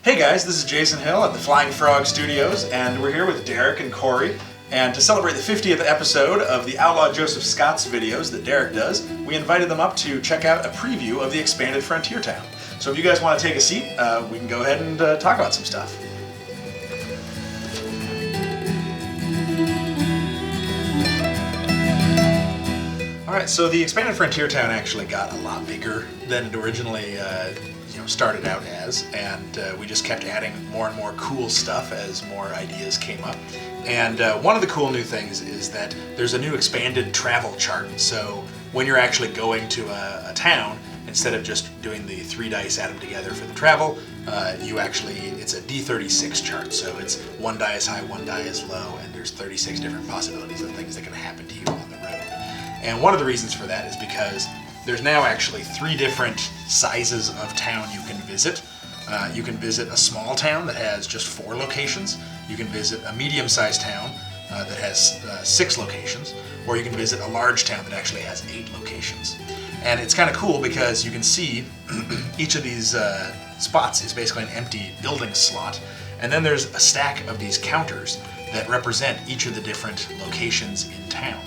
Hey guys, this is Jason Hill at the Flying Frog Studios, and we're here with Derek and Corey. And to celebrate the 50th episode of the Outlaw Joseph Scotts videos that Derek does, we invited them up to check out a preview of the expanded Frontier Town. So if you guys want to take a seat, we can go ahead and talk about some stuff. Alright, so the expanded Frontier Town actually got a lot bigger than it originally started out as, and we just kept adding more and more cool stuff as more ideas came up. And one of the cool new things is that there's a new expanded travel chart. So when you're actually going to a town, instead of just doing the 3 dice, add them together for the travel, it's a D36 chart. So it's 1 die is high, 1 die is low, and there's 36 different possibilities of things that can happen to you on the road. And one of the reasons for that is because there's now actually 3 different sizes of town you can visit. You can visit a small town that has just 4 locations. You can visit a medium-sized town that has 6 locations. Or you can visit a large town that actually has 8 locations. And it's kind of cool because you can see each of these spots is basically an empty building slot. And then there's a stack of these counters that represent each of the different locations in town.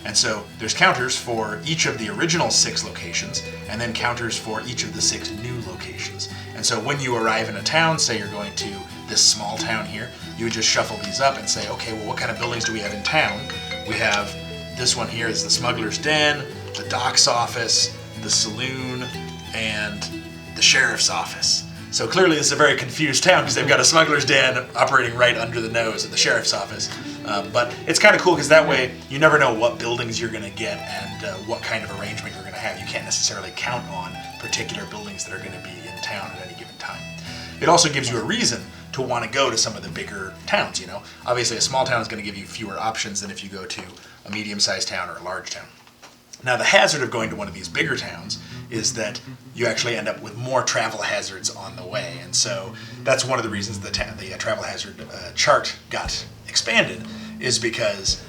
And so there's counters for each of the original 6 locations, and then counters for each of the 6 new locations. And so when you arrive in a town, say you're going to this small town here, you would just shuffle these up and say, okay, well, what kind of buildings do we have in town? We have this one here is the Smuggler's Den, the Doc's Office, the Saloon, and the Sheriff's Office. So clearly this is a very confused town because they've got a Smuggler's Den operating right under the nose of the Sheriff's Office. But it's kind of cool because that way you never know what buildings you're going to get and what kind of arrangement you're going to have. You can't necessarily count on particular buildings that are going to be in town at any given time. It also gives you a reason to want to go to some of the bigger towns, Obviously a small town is going to give you fewer options than if you go to a medium-sized town or a large town. Now the hazard of going to one of these bigger towns is that you actually end up with more travel hazards on the way, and so that's one of the reasons the travel hazard chart got expanded, is because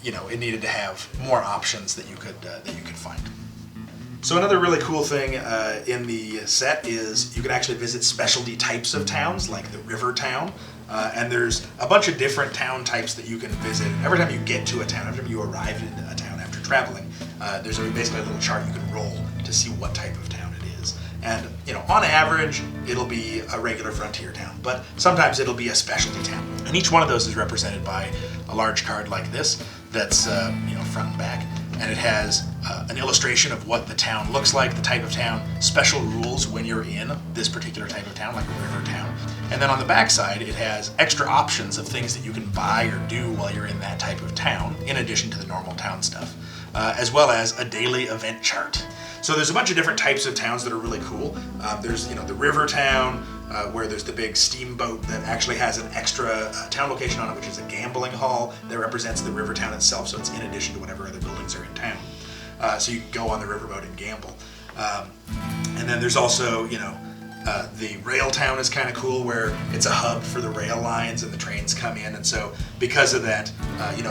it needed to have more options that you could find. So another really cool thing in the set is you can actually visit specialty types of towns, like the river town. And there's a bunch of different town types that you can visit. Every time you get to a town, every time you arrive in a town after traveling, there's basically a little chart you can roll to see what type of town it is. And, on average, it'll be a regular frontier town, but sometimes it'll be a specialty town. And each one of those is represented by a large card like this that's, front and back. And it has an illustration of what the town looks like, the type of town, special rules when you're in this particular type of town, like a river town. And then on the back side, it has extra options of things that you can buy or do while you're in that type of town, in addition to the normal town stuff, as well as a daily event chart. So there's a bunch of different types of towns that are really cool. There's, the river town, where there's the big steamboat that actually has an extra town location on it, which is a gambling hall that represents the river town itself, so it's in addition to whatever other buildings are in town. So you can go on the riverboat and gamble. And then there's also, the rail town is kind of cool, where it's a hub for the rail lines and the trains come in, and so because of that,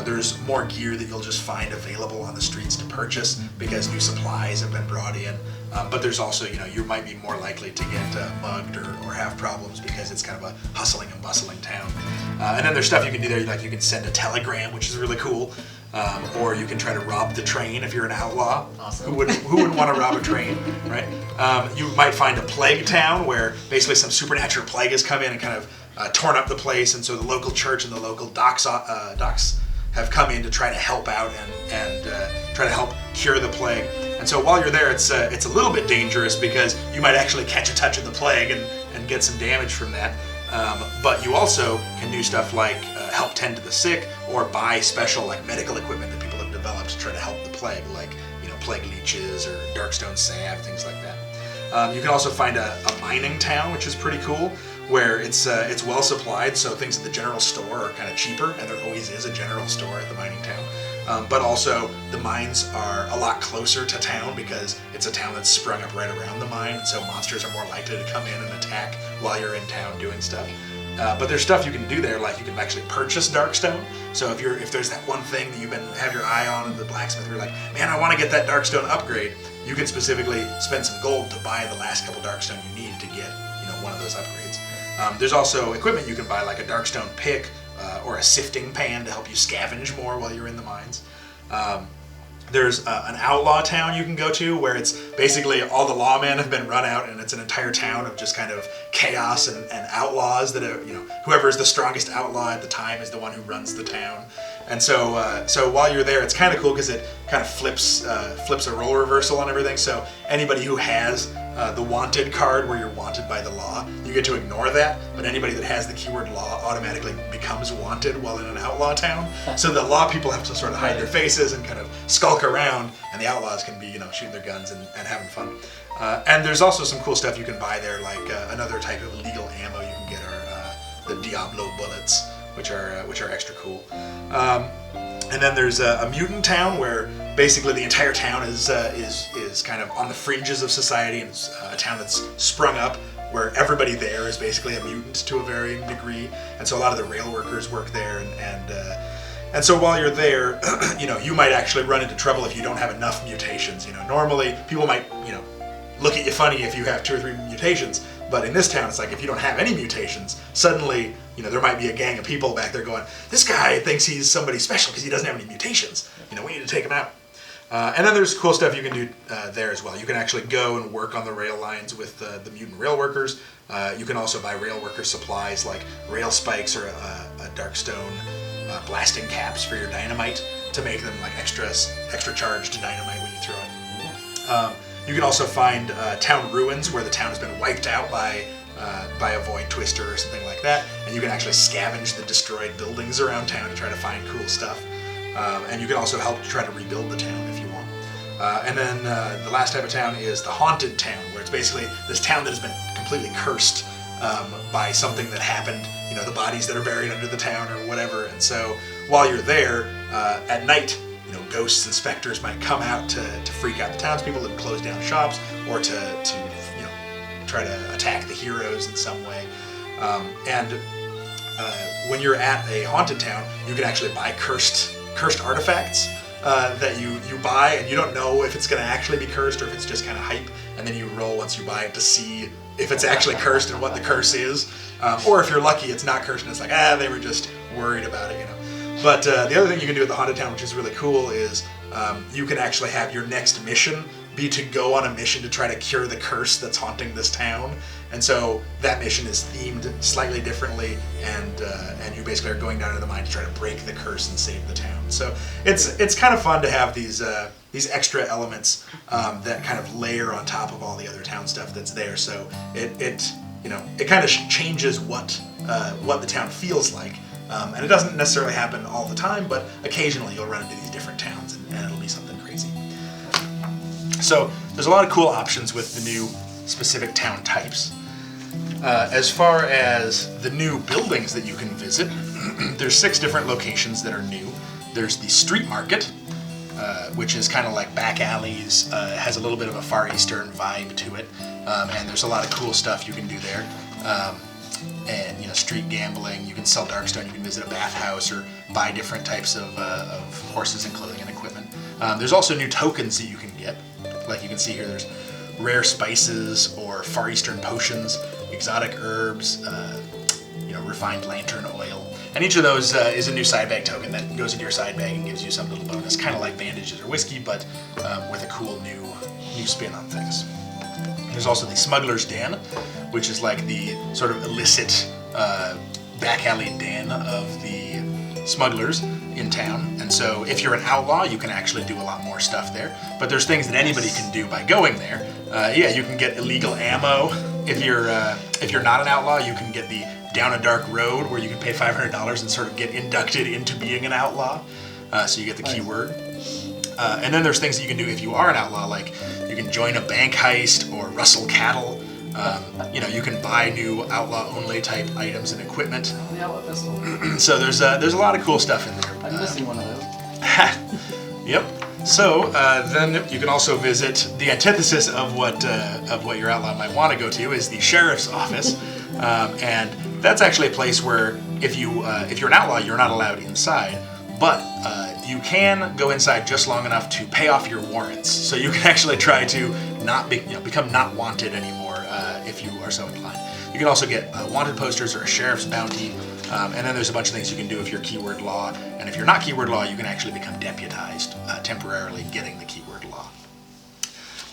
there's more gear that you'll just find available on the streets to purchase because new supplies have been brought in. But there's also, you might be more likely to get mugged or have problems because it's kind of a hustling and bustling town. And then there's stuff you can do there, like you can send a telegram, which is really cool. Or you can try to rob the train if you're an outlaw. Awesome. Who wouldn't want to rob a train, right? You might find a plague town where basically some supernatural plague has come in and kind of torn up the place, and so the local church and the local docs have come in to try to help out and try to help cure the plague. And so while you're there, it's a little bit dangerous because you might actually catch a touch of the plague and get some damage from that. But you also can do stuff like help tend to the sick, or buy special medical equipment that people have developed to try to help the plague, like plague leeches or darkstone salve, things like that. You can also find a mining town, which is pretty cool, where it's well supplied, so things at the general store are kind of cheaper, and there always is a general store at the mining town. But also the mines are a lot closer to town because it's a town that's sprung up right around the mine, so monsters are more likely to come in and attack while you're in town doing stuff. But there's stuff you can do there, like you can actually purchase Darkstone. So if there's that one thing that you have your eye on in the blacksmith, you're like, man, I want to get that Darkstone upgrade, you can specifically spend some gold to buy the last couple Darkstone you need to get one of those upgrades. There's also equipment you can buy, like a darkstone pick or a sifting pan to help you scavenge more while you're in the mines. There's an outlaw town you can go to where it's basically all the lawmen have been run out, and it's an entire town of just kind of chaos and outlaws that are, whoever is the strongest outlaw at the time is the one who runs the town. And so while you're there, it's kind of cool because it kind of flips a role reversal on everything. So anybody who has the wanted card, where you're wanted by the law, you get to ignore that, but anybody that has the keyword law automatically becomes wanted while in an outlaw town. So the law people have to sort of hide their faces and kind of skulk around, and the outlaws can be, shooting their guns and having fun. And there's also some cool stuff you can buy there, like another type of legal ammo you can get are the Diablo bullets, which are extra cool. And then there's a mutant town where basically the entire town is kind of on the fringes of society, and it's a town that's sprung up where everybody there is basically a mutant to a varying degree. And so a lot of the rail workers work there, and so while you're there, you might actually run into trouble if you don't have enough mutations. Normally people might, look at you funny if you have 2 or 3 mutations, but in this town it's like if you don't have any mutations, suddenly, there might be a gang of people back there going, this guy thinks he's somebody special because he doesn't have any mutations. We need to take him out. And then there's cool stuff you can do there as well. You can actually go and work on the rail lines with the mutant rail workers. You can also buy rail worker supplies like rail spikes or a darkstone blasting caps for your dynamite to make them like extra charged dynamite when you throw it. You can also find town ruins where the town has been wiped out by a void twister or something like that, and you can actually scavenge the destroyed buildings around town to try to find cool stuff. And you can also help to try to rebuild the town if you want. And then the last type of town is the haunted town, where it's basically this town that has been completely cursed by something that happened, the bodies that are buried under the town or whatever. And so while you're there at night, ghosts and specters might come out to freak out the townspeople and close down shops, or to try to attack the heroes in some way. And when you're at a haunted town, you can actually buy cursed artifacts that you buy, and you don't know if it's going to actually be cursed or if it's just kind of hype, and then you roll once you buy it to see if it's actually cursed and what the curse is. Or if you're lucky, it's not cursed and it's like, they were just worried about it, But the other thing you can do at the haunted town, which is really cool, is you can actually have your next mission be to go on a mission to try to cure the curse that's haunting this town. And so that mission is themed slightly differently, and you basically are going down to the mine to try to break the curse and save the town. So it's kind of fun to have these extra elements that kind of layer on top of all the other town stuff that's there. So it kind of changes what the town feels like. And it doesn't necessarily happen all the time, but occasionally you'll run into these different towns, and it'll be something crazy. So there's a lot of cool options with the new specific town types. As far as the new buildings that you can visit, there's 6 different locations that are new. There's the street market, which is kind of like back alleys, has a little bit of a Far Eastern vibe to it, and there's a lot of cool stuff you can do there. And street gambling. You can sell darkstone. You can visit a bathhouse or buy different types of horses and clothing and equipment. There's also new tokens that you can get. Like you can see here, there's rare spices or Far Eastern potions, exotic herbs, refined lantern oil. And each of those is a new side bag token that goes into your side bag and gives you some little bonus, kind of like bandages or whiskey, but with a cool new spin on things. There's also the Smuggler's Den, which is like the sort of illicit back alley den of the smugglers in town. And so if you're an outlaw, you can actually do a lot more stuff there. But there's things that anybody can do by going there. You can get illegal ammo. If you're not an outlaw, you can get the Down a Dark Road, where you can pay $500 and sort of get inducted into being an outlaw. So you get the keyword. And then there's things that you can do if you are an outlaw, like you can join a bank heist or rustle cattle. You can buy new outlaw-only type items and equipment. Oh, the outlaw pistol. So there's a lot of cool stuff in there. I'm missing one of those. Yep. So then you can also visit the antithesis of what your outlaw might want to go to is the sheriff's office, and that's actually a place where if you're an outlaw, you're not allowed inside, but you can go inside just long enough to pay off your warrants. So you can actually try to not become not wanted anymore if you are so inclined. You can also get wanted posters or a sheriff's bounty, and then there's a bunch of things you can do if you're keyword law, and if you're not keyword law, you can actually become deputized, temporarily getting the keyword law.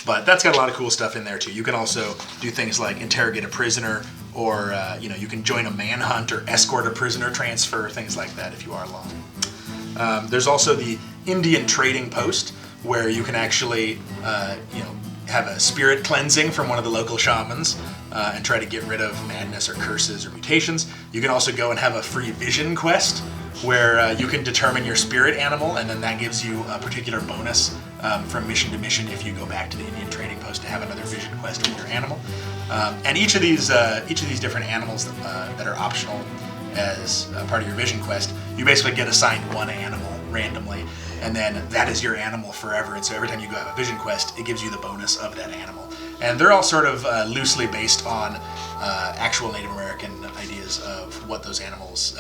But that's got a lot of cool stuff in there too. You can also do things like interrogate a prisoner, or you can join a manhunt or escort a prisoner transfer, things like that if you are law. There's also the Indian trading post, where you can actually have a spirit cleansing from one of the local shamans and try to get rid of madness or curses or mutations. You can also go and have a free vision quest, where you can determine your spirit animal, and then that gives you a particular bonus from mission to mission if you go back to the Indian trading post to have another vision quest with your animal. And each of these different animals that are optional as part of your vision quest, you basically get assigned one animal randomly, and then that is your animal forever. And so every time you go have a vision quest, it gives you the bonus of that animal. And they're all sort of loosely based on actual Native American ideas of what those animals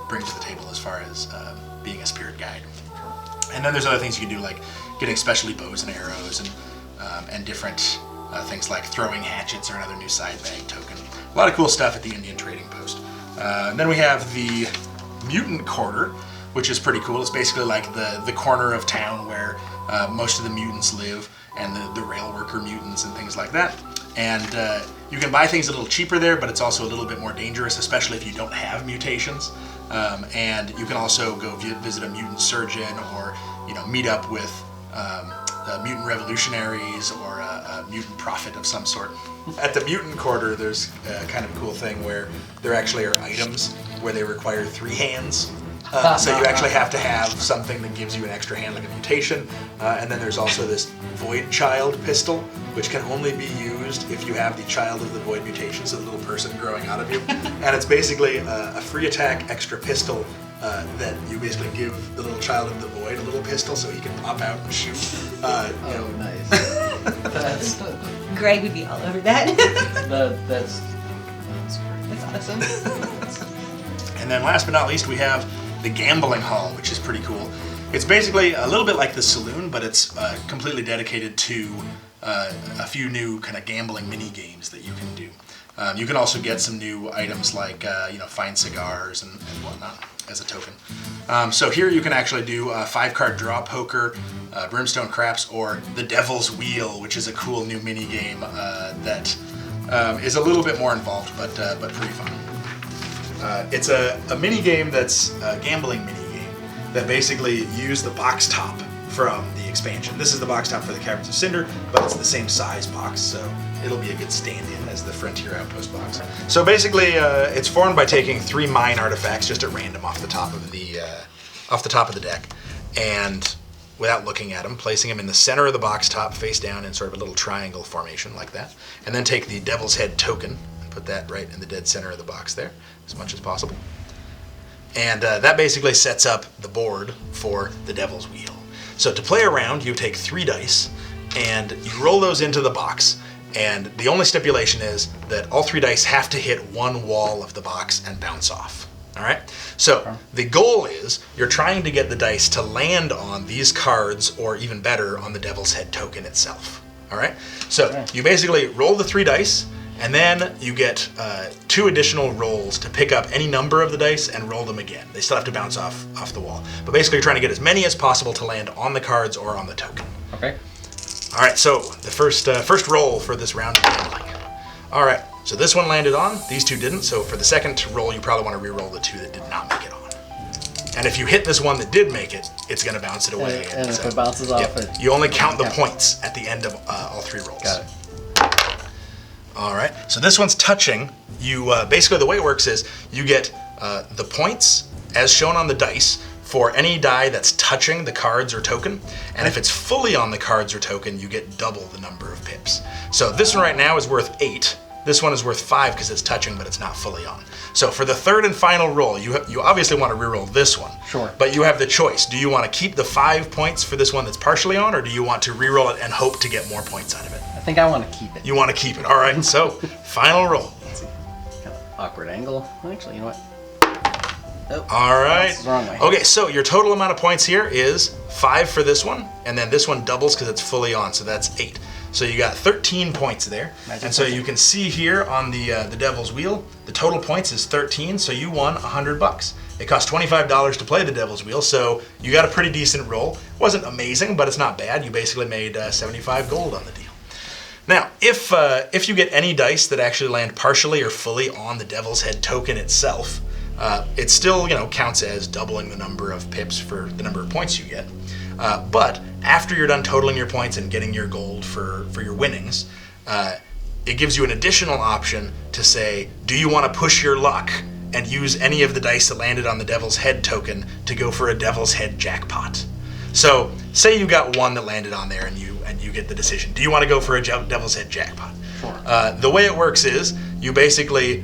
bring to the table as far as being a spirit guide. And then there's other things you can do, like getting specialty bows and arrows, and different things like throwing hatchets or another new side bag token. A lot of cool stuff at the Indian trading post. And then we have the Mutant Quarter, which is pretty cool. It's basically like the corner of town where most of the mutants live, and the rail worker mutants and things like that. And you can buy things a little cheaper there, but it's also a little bit more dangerous, especially if you don't have mutations. And you can also go visit a mutant surgeon, or meet up with mutant revolutionaries or a mutant prophet of some sort. At the Mutant Quarter, there's kind of a cool thing where there actually are items where they require 3 hands. So you actually have to have something that gives you an extra hand, like a mutation. And then there's also this Void Child pistol, which can only be used if you have the Child of the Void mutation, so the little person growing out of you. And it's basically a free attack extra pistol that you basically give the little Child of the Void a little pistol so he can pop out and shoot. Nice. That's Greg would be all over that. that's That's awesome. And then last but not least, we have the Gambling Hall, which is pretty cool. It's basically a little bit like the saloon, but it's completely dedicated to a few new kind of gambling mini games that you can do. You can also get some new items like fine cigars and whatnot as a token. So here you can actually do a 5-card draw poker, Brimstone Craps, or the Devil's Wheel, which is a cool new mini game that is a little bit more involved, but pretty fun. It's a mini game that's a gambling mini game that basically used the box top from the expansion. This is the box top for the Caverns of Cinder, but it's the same size box, so it'll be a good stand-in as the Frontier Outpost box. So basically, it's formed by taking 3 mine artifacts just at random off the top of the deck, and without looking at them, placing them in the center of the box top, face down in sort of a little triangle formation like that, and then take the Devil's Head token and put that right in the dead center of the box there, as much as possible. And that basically sets up the board for the Devil's Wheel. So to play around, you take 3 dice, and you roll those into the box, and the only stipulation is that all 3 dice have to hit one wall of the box and bounce off. All right? So the goal is you're trying to get the dice to land on these cards, or even better, on the Devil's Head token itself. All right? So you basically roll the 3 dice, and then you get 2 additional rolls to pick up any number of the dice and roll them again. They still have to bounce off the wall. But basically you're trying to get as many as possible to land on the cards or on the token. okay. All right, so the first roll for this round of gambling. All right, so this one landed on, these 2 didn't, so for the second roll you probably want to re-roll the 2 that did not make it on. And if you hit this one that did make it, it's going to bounce it away. And if it bounces off it... You only count the points at the end of all 3 rolls. Got it. All right, so this one's touching. You basically, the way it works is you get the points as shown on the dice for any die that's touching the cards or token, and if it's fully on the cards or token, you get double the number of pips. So this one right now is worth 8. This one is worth 5 because it's touching, but it's not fully on. So for the third and final roll, you obviously want to reroll this one. Sure. But you have the choice. Do you want to keep the 5 points for this one that's partially on, or do you want to reroll it and hope to get more points out of it? I think I want to keep it. You want to keep it. All right, so final roll. Let's see. Kind of awkward angle. Actually, you know what? Oh, All right. that's the wrong way. Okay, so your total amount of points here is 5 for this one, and then this one doubles because it's fully on, so that's 8. So you got 13 points there. And so you can see here on the Devil's Wheel, the total points is 13, so you won $100. It cost $25 to play the Devil's Wheel, so you got a pretty decent roll. Wasn't amazing, but it's not bad. You basically made 75 gold on the deal. Now, if you get any dice that actually land partially or fully on the Devil's Head token itself, it still, counts as doubling the number of pips for the number of points you get. But after you're done totaling your points and getting your gold for your winnings, it gives you an additional option to say, do you want to push your luck and use any of the dice that landed on the Devil's Head token to go for a Devil's Head jackpot? So, say you got one that landed on there and you get the decision. Do you want to go for a Devil's Head jackpot? Sure. The way it works is you basically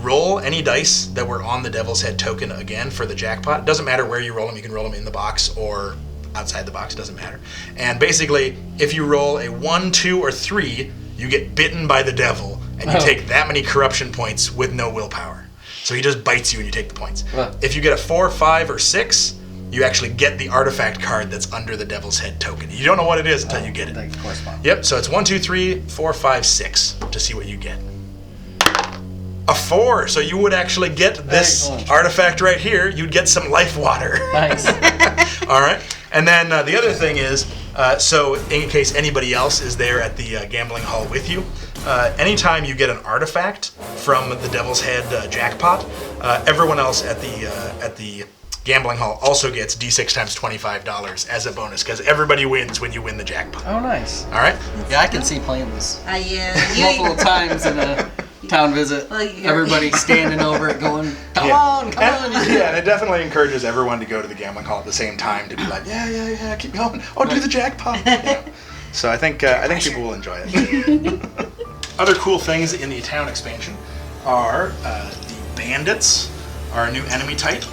roll any dice that were on the Devil's Head token again for the jackpot. It doesn't matter where you roll them. You can roll them in the box or outside the box. It doesn't matter. And basically, if you roll a 1, 2, or 3, you get bitten by the devil, and you take that many corruption points with no willpower. So he just bites you and you take the points. If you get a 4, 5, or 6, you actually get the artifact card that's under the Devil's Head token. You don't know what it is until you get it. That corresponds. Yep, so it's 1, 2, 3, 4, 5, 6 to see what you get. A 4, so you would actually get this artifact right here. You'd get some life water. Nice. All right, and then the other thing is, so in case anybody else is there at the gambling hall with you, anytime you get an artifact from the Devil's Head jackpot, everyone else at the gambling hall also gets D6 times $25 as a bonus because everybody wins when you win the jackpot. Oh, nice. All right. Yeah, I can see playing this Yeah. multiple times in a town visit. Well, you're- Everybody standing over it going, come on. Yeah, and it definitely encourages everyone to go to the gambling hall at the same time to be like, yeah, keep going. Oh, do the jackpot. Yeah. So I think people will enjoy it. Other cool things in the town expansion are the bandits are a new enemy type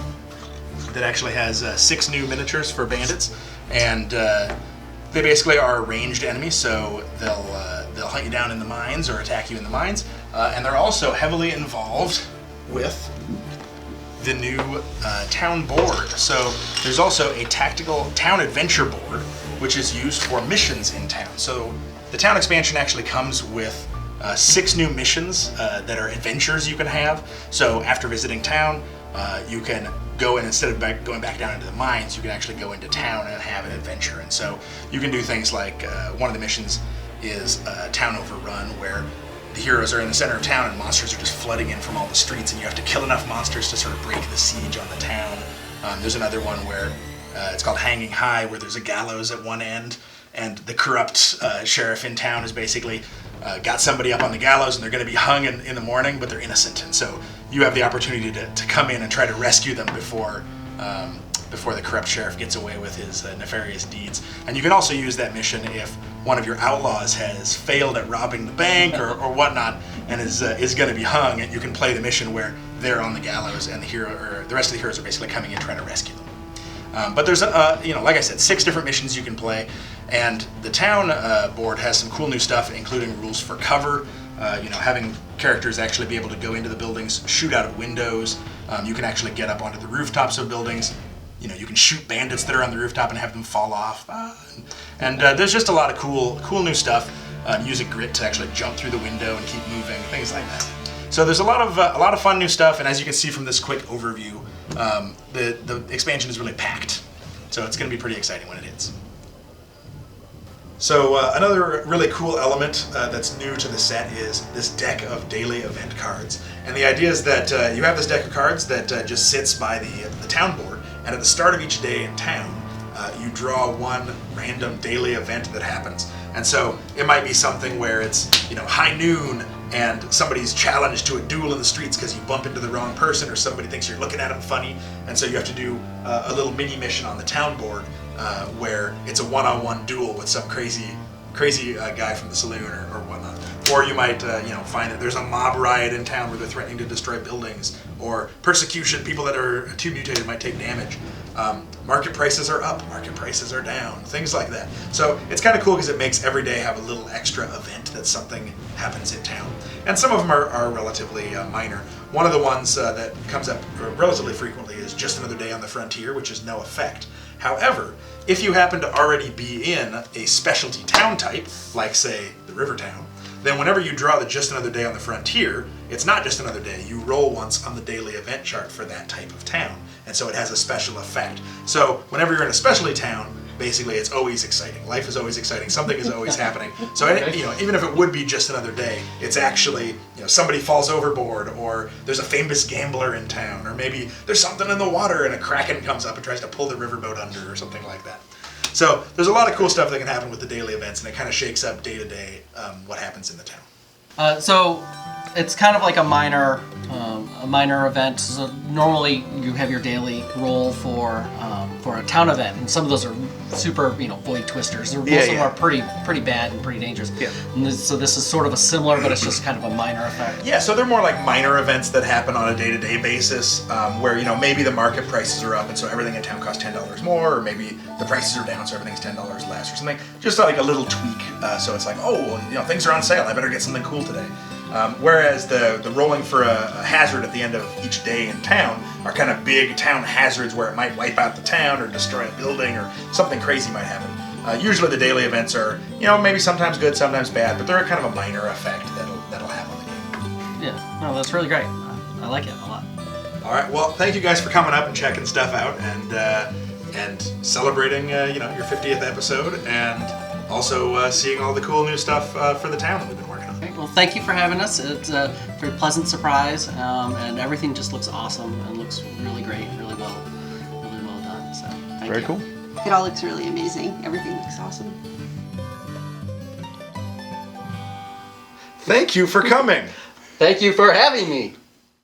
that actually has 6 new miniatures for bandits, and they basically are a ranged enemy, so they'll hunt you down in the mines or attack you in the mines, and they're also heavily involved with the new town board. So there's also a tactical town adventure board, which is used for missions in town. So the town expansion actually comes with 6 new missions that are adventures you can have. So after visiting town, you can go in, instead of going back down into the mines, you can actually go into town and have an adventure. And so you can do things like, one of the missions is Town Overrun, where the heroes are in the center of town and monsters are just flooding in from all the streets, and you have to kill enough monsters to sort of break the siege on the town. There's another one where it's called Hanging High, where there's a gallows at one end, and the corrupt sheriff in town has basically got somebody up on the gallows, and they're going to be hung in the morning, but they're innocent. And so you have the opportunity to come in and try to rescue them before the corrupt sheriff gets away with his nefarious deeds. And you can also use that mission if one of your outlaws has failed at robbing the bank or whatnot and is going to be hung. And you can play the mission where they're on the gallows and the rest of the heroes are basically coming in trying to rescue them. But there's like I said, 6 different missions you can play, and the town board has some cool new stuff, including rules for cover. Having characters actually be able to go into the buildings, shoot out of windows. You can actually get up onto the rooftops of buildings. You can shoot bandits that are on the rooftop and have them fall off. And there's just a lot of cool new stuff. Using grit to actually jump through the window and keep moving, things like that. So there's a lot of fun new stuff, and as you can see from this quick overview, the expansion is really packed. So it's going to be pretty exciting when it hits. So another really cool element that's new to the set is this deck of daily event cards. And the idea is that you have this deck of cards that just sits by the town board, and at the start of each day in town, you draw one random daily event that happens. And so it might be something where it's high noon and somebody's challenged to a duel in the streets because you bump into the wrong person, or somebody thinks you're looking at them funny, and so you have to do a little mini mission on the town board where it's a one-on-one duel with some crazy guy from the saloon or whatnot. Or you might, find that there's a mob riot in town where they're threatening to destroy buildings, or persecution. People that are too mutated might take damage. Market prices are up, market prices are down, things like that. So it's kind of cool because it makes every day have a little extra event that something happens in town. And some of them are relatively minor. One of the ones that comes up relatively frequently is Just Another Day on the Frontier, which is no effect. However, if you happen to already be in a specialty town type, like say the River Town, then whenever you draw the Just Another Day on the Frontier, it's not just another day. You roll once on the daily event chart for that type of town. And so it has a special effect. So whenever you're in a specialty town, basically it's always exciting. Life is always exciting. Something is always happening. So even if it would be just another day, it's actually, somebody falls overboard, or there's a famous gambler in town, or maybe there's something in the water and a kraken comes up and tries to pull the riverboat under, or something like that. So there's a lot of cool stuff that can happen with the daily events, and it kind of shakes up day to day what happens in the town. So it's kind of like a minor event. So normally you have your daily roll for a town event, and some of those are super, void twisters. Most of them are pretty bad and pretty dangerous. Yeah. And so this is sort of a similar, but it's just kind of a minor effect. Yeah, so they're more like minor events that happen on a day-to-day basis, where maybe the market prices are up, and so everything in town costs $10 more, or maybe the prices are down, so everything's $10 less, or something. Just like a little tweak. So it's like, things are on sale. I better get something cool today. Whereas the rolling for a hazard at the end of each day in town are kind of big town hazards where it might wipe out the town or destroy a building or something crazy might happen. Usually the daily events are, maybe sometimes good, sometimes bad, but they're kind of a minor effect that'll have on the game. Yeah, no, that's really great. I like it a lot. All right, well, thank you guys for coming up and checking stuff out and celebrating, your 50th episode, and also seeing all the cool new stuff for the town that we've been working on. Okay, well, thank you for having us. It's a very pleasant surprise, and everything just looks awesome and looks really great, really well done. So thank you. Very cool. It all looks really amazing. Everything looks awesome. Thank you for coming. Thank you for having me.